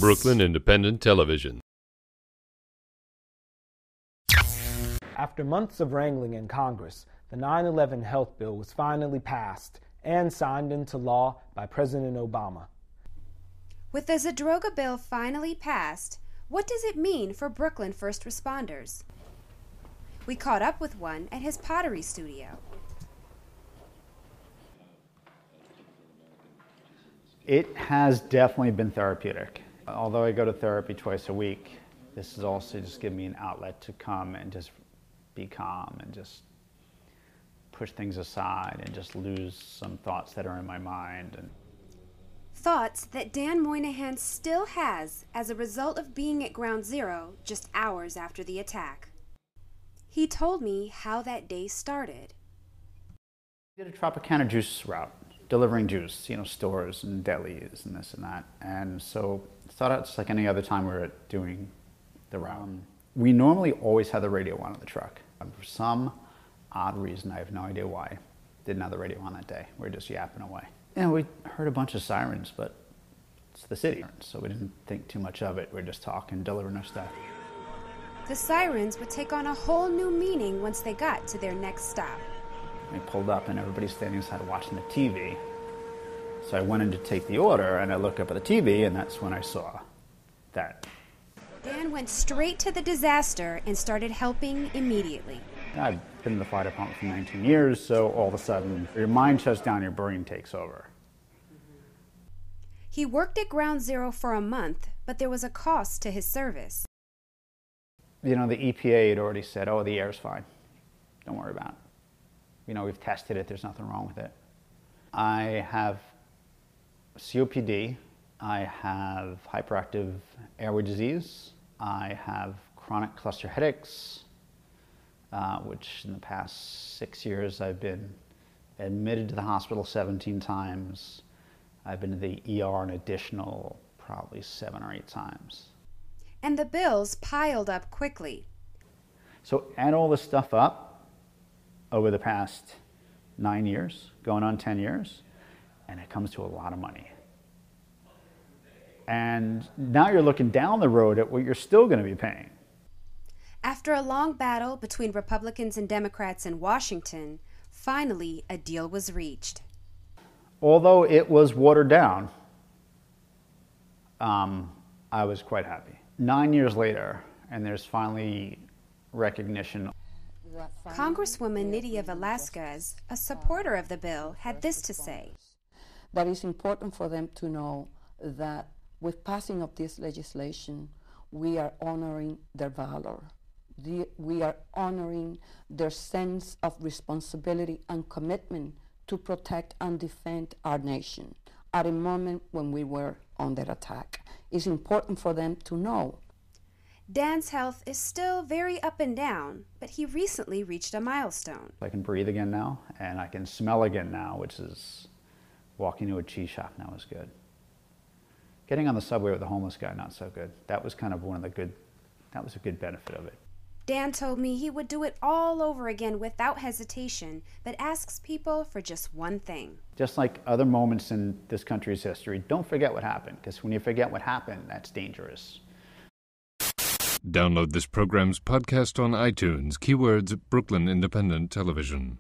Brooklyn Independent Television. After months of wrangling in Congress, the 9/11 health bill was finally passed and signed into law by President Obama. With the Zadroga bill finally passed, what does it mean for Brooklyn first responders? We caught up with one at his pottery studio. It has definitely been therapeutic. Although I go to therapy twice a week, this has also just given me an outlet to come and just be calm and just push things aside and just lose some thoughts that are in my mind. And thoughts that Dan Moynihan still has as a result of being at Ground Zero just hours after the attack. He told me how that day started. I did a Tropicana juice route, delivering juice, stores and delis and this and that. And so I thought it's like any other time we were doing the route. We normally always have the radio on in the truck. And for some odd reason, I have no idea why, didn't have the radio on that day. We were just yapping away. We heard a bunch of sirens, but it's the city, so we didn't think too much of it. We were just talking, delivering our stuff. The sirens would take on a whole new meaning once they got to their next stop. We pulled up and everybody's standing inside watching the TV. So I went in to take the order and I looked up at the TV and that's when I saw that. Dan went straight to the disaster and started helping immediately. I've been in the fire department for 19 years, so all of a sudden your mind shuts down, your brain takes over. He worked at Ground Zero for a month, but there was a cost to his service. The EPA had already said, oh, the air's fine. Don't worry about it. We've tested it, there's nothing wrong with it. I have COPD, I have hyperactive airway disease, I have chronic cluster headaches, which in the past 6 years I've been admitted to the hospital 17 times. I've been to the ER an additional probably 7 or 8 times. And the bills piled up quickly. So add all this stuff up over the past 9 years, going on 10 years, and it comes to a lot of money. And now you're looking down the road at what you're still going to be paying. After a long battle between Republicans and Democrats in Washington, finally a deal was reached. Although it was watered down, I was quite happy. 9 years later, and there's finally recognition. Congresswoman Nydia Velasquez, a supporter of the bill, had this to say. That it's important for them to know that with passing of this legislation, we are honoring their valor. We are honoring their sense of responsibility and commitment to protect and defend our nation at a moment when we were under attack. It's important for them to know. Dan's health is still very up and down, but he recently reached a milestone. I can breathe again now, and I can smell again now, which is walking to a cheese shop now is good. Getting on the subway with a homeless guy, not so good. That was kind of that was a good benefit of it. Dan told me he would do it all over again without hesitation, but asks people for just one thing. Just like other moments in this country's history, don't forget what happened, because when you forget what happened, that's dangerous. Download this program's podcast on iTunes. Keywords Brooklyn Independent Television.